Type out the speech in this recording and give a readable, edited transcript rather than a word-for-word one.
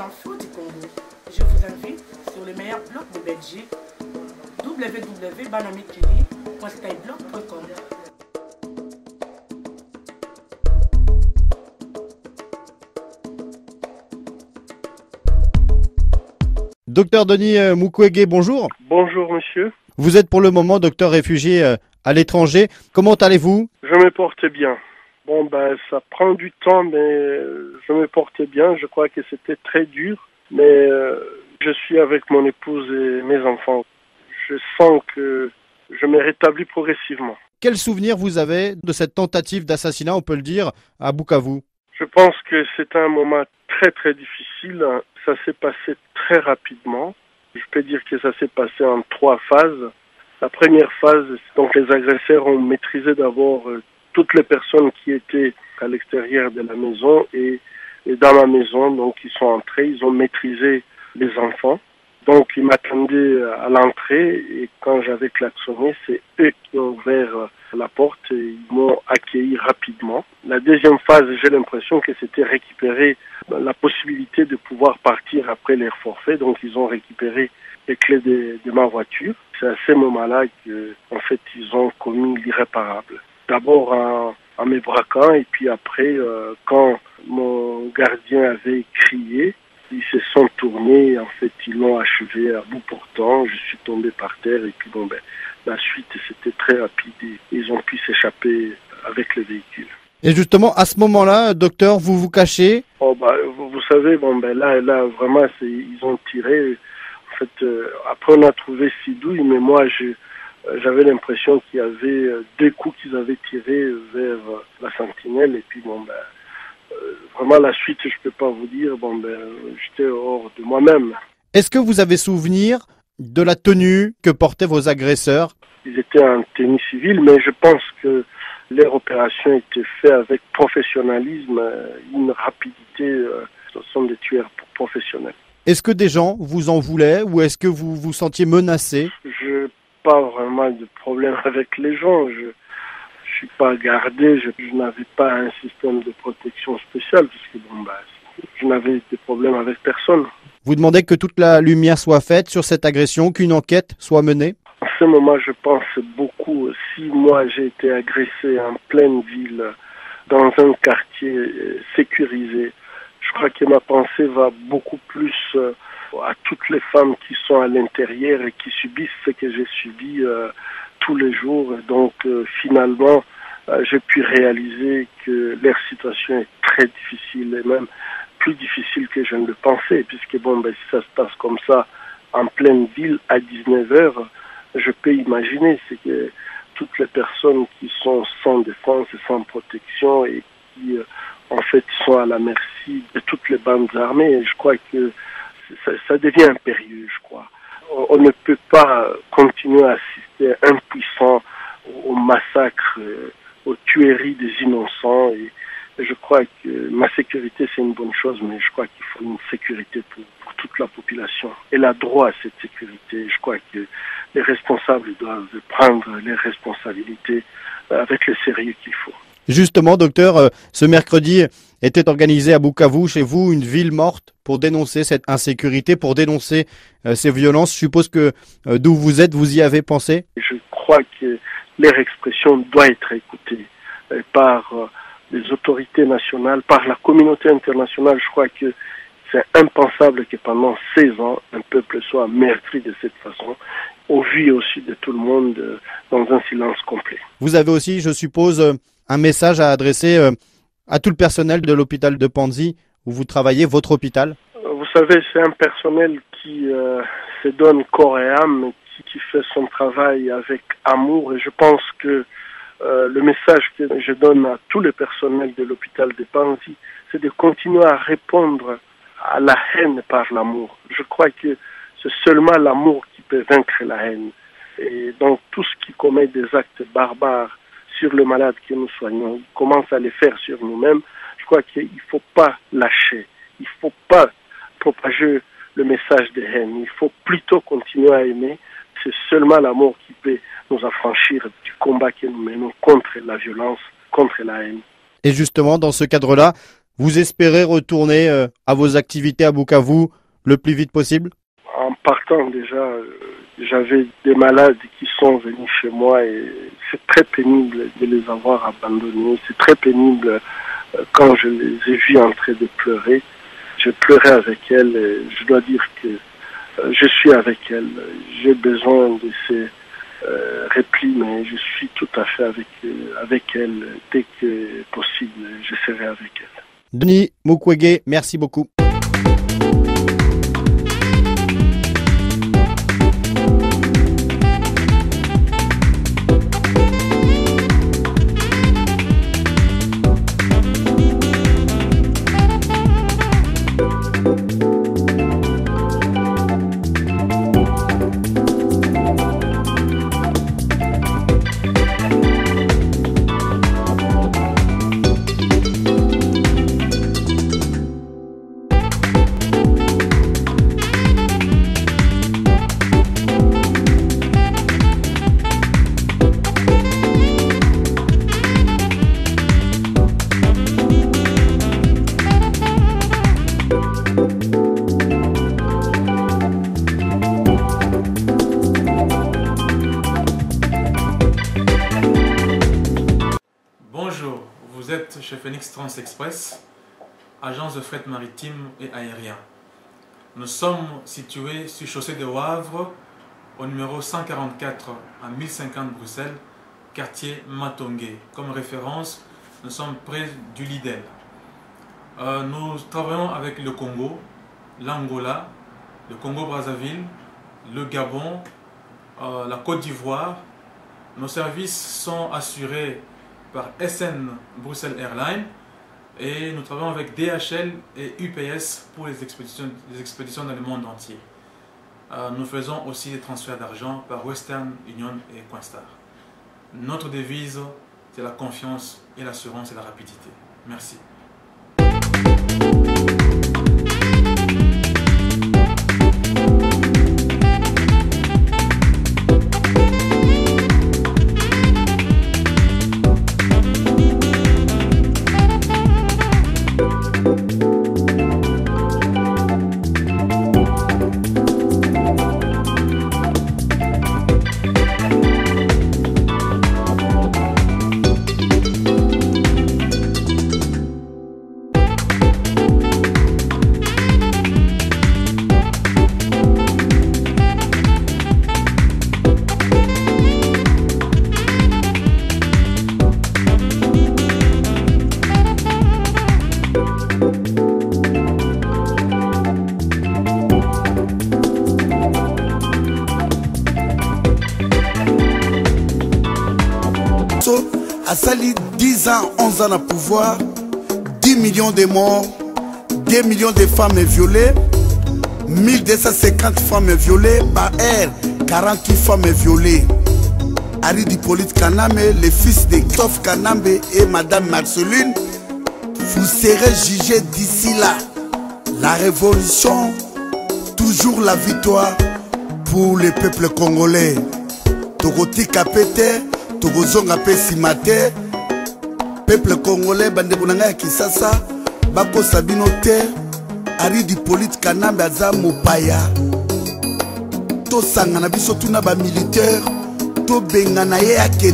infos du Congo. Je vous invite sur le meilleur blog de Belgique, www.banamikili.skyblog.com. Docteur Denis Mukwege, bonjour. Bonjour monsieur. Vous êtes pour le moment docteur réfugié à l'étranger. Comment allez-vous? Je me porte bien. Ça prend du temps, mais je me porte bien. Je crois que c'était très dur, mais je suis avec mon épouse et mes enfants. Je sens que je me rétablis progressivement. Quel souvenir vous avez de cette tentative d'assassinat, on peut le dire, à Bukavu? Je pense que c'est un moment très très difficile. Ça s'est passé très rapidement. Je peux dire que ça s'est passé en 3 phases. La première phase, donc les agresseurs ont maîtrisé d'abord toutes les personnes qui étaient à l'extérieur de la maison et dans la maison. Donc ils sont entrés, ils ont maîtrisé les enfants. Donc ils m'attendaient à l'entrée et quand j'avais klaxonné, c'est eux qui ont ouvert la porte et ils m'ont accueilli rapidement. La deuxième phase, j'ai l'impression que c'était récupérer la possibilité de pouvoir partir après leur forfait. Donc ils ont récupéré les clés de ma voiture. C'est à ce moment-là que, en fait, ils ont commis l'irréparable. D'abord en me braquant et puis après, quand mon gardien avait crié, ils se sont tournés, en fait, ils l'ont achevé à bout portant. Je suis tombé par terre et puis la suite, c'était très rapide et ils ont pu s'échapper avec le véhicule. Et justement, à ce moment-là, docteur, vous vous cachez? Vous savez, là, vraiment, ils ont tiré. En fait, après, on a trouvé 6 douilles, mais moi, j'avais l'impression qu'il y avait 2 coups qu'ils avaient tirés vers la sentinelle et puis vraiment la suite je peux pas vous dire. J'étais hors de moi-même. Est-ce que vous avez souvenir de la tenue que portaient vos agresseurs? Ils étaient en tenue civile, mais je pense que leur opération était faite avec professionnalisme, une rapidité. Ce sont des tueurs professionnels. Est-ce que des gens vous en voulaient ou est-ce que vous vous sentiez menacé? Je n'ai pas vraiment de problème avec les gens. Je suis pas gardé, je n'avais pas un système de protection spécial puisque je n'avais de problème avec personne. Vous demandez que toute la lumière soit faite sur cette agression, qu'une enquête soit menée? En ce moment, je pense beaucoup. Si moi j'ai été agressé en pleine ville, dans un quartier sécurisé, je crois que ma pensée va beaucoup plus à toutes les femmes qui sont à l'intérieur et qui subissent ce que j'ai subi tous les jours. Donc finalement, j'ai pu réaliser que leur situation est très difficile et même plus difficile que je ne le pensais, puisque si ça se passe comme ça en pleine ville à 19h, je peux imaginer c'est que toutes les personnes qui sont sans défense et sans protection et qui en fait sont à la merci de toutes les bandes armées, et je crois que ça devient impérieux, je crois. On ne peut pas continuer à assister impuissant au massacre, aux tueries des innocents. Et je crois que ma sécurité, c'est une bonne chose, mais je crois qu'il faut une sécurité pour toute la population. Elle a droit à cette sécurité. Je crois que les responsables doivent prendre les responsabilités avec le sérieux qu'il faut. Justement, docteur, ce mercredi était organisé à Bukavu, chez vous, une ville morte pour dénoncer cette insécurité, pour dénoncer ces violences. Je suppose que d'où vous êtes, vous y avez pensé? Je crois que leur expression doit être écoutée par les autorités nationales, par la communauté internationale. Je crois que c'est impensable que pendant 16 ans, un peuple soit meurtri de cette façon, au vu aussi de tout le monde, dans un silence complet. Vous avez aussi, je suppose, un message à adresser à tout le personnel de l'hôpital de Panzi où vous travaillez, votre hôpital? Vous savez, c'est un personnel qui se donne corps et âme, qui fait son travail avec amour, et je pense que le message que je donne à tout le personnel de l'hôpital de Panzi, c'est de continuer à répondre à la haine par l'amour. Je crois que c'est seulement l'amour qui peut vaincre la haine. Et donc tout ce qui commet des actes barbares sur le malade que nous soignons, commence à les faire sur nous-mêmes. Je crois qu'il ne faut pas lâcher, il ne faut pas propager le message de haine, il faut plutôt continuer à aimer. C'est seulement l'amour qui peut nous affranchir du combat que nous menons contre la violence, contre la haine. Et justement, dans ce cadre-là, vous espérez retourner à vos activités à Bukavu le plus vite possible? En partant déjà, j'avais des malades qui sont venus chez moi et c'est très pénible de les avoir abandonnés. C'est très pénible quand je les ai vus en train de pleurer. Je pleurais avec elles et je dois dire que je suis avec elles. J'ai besoin de ces replis, mais je suis tout à fait avec elles. Dès que possible, je serai avec elles. Denis Mukwege, merci beaucoup. Bonjour, vous êtes chez Phoenix Trans Express, agence de fret maritime et aérien. Nous sommes situés sur chaussée de Wavre, au numéro 144 à 1050 Bruxelles, quartier Matongé. Comme référence, nous sommes près du Lidl. Nous travaillons avec le Congo, l'Angola, le Congo-Brazzaville, le Gabon, la Côte d'Ivoire. Nos services sont assurés par SN Bruxelles Airlines et nous travaillons avec DHL et UPS pour les expéditions dans le monde entier. Nous faisons aussi des transferts d'argent par Western Union et Coinstar. Notre devise, c'est la confiance et l'assurance et la rapidité. Merci. A sali 10 ans, 11 ans à pouvoir, 10 millions de morts, 2 millions de femmes violées, 1250 femmes violées, par air, 48 femmes violées. Ari Hippolyte Kanambe, le fils de Christophe Kanambe et Madame Marceline, vous serez jugés d'ici là. La révolution, toujours la victoire pour le peuple congolais. Togoti Kapete, Togozonga pe simate, peuple congolais bandeko na ngai Kisasa, bako sabino te, Ari Hippolyte Kanambe aza mopaya. To sangana biso tuna ba militaire, to bengana ye ake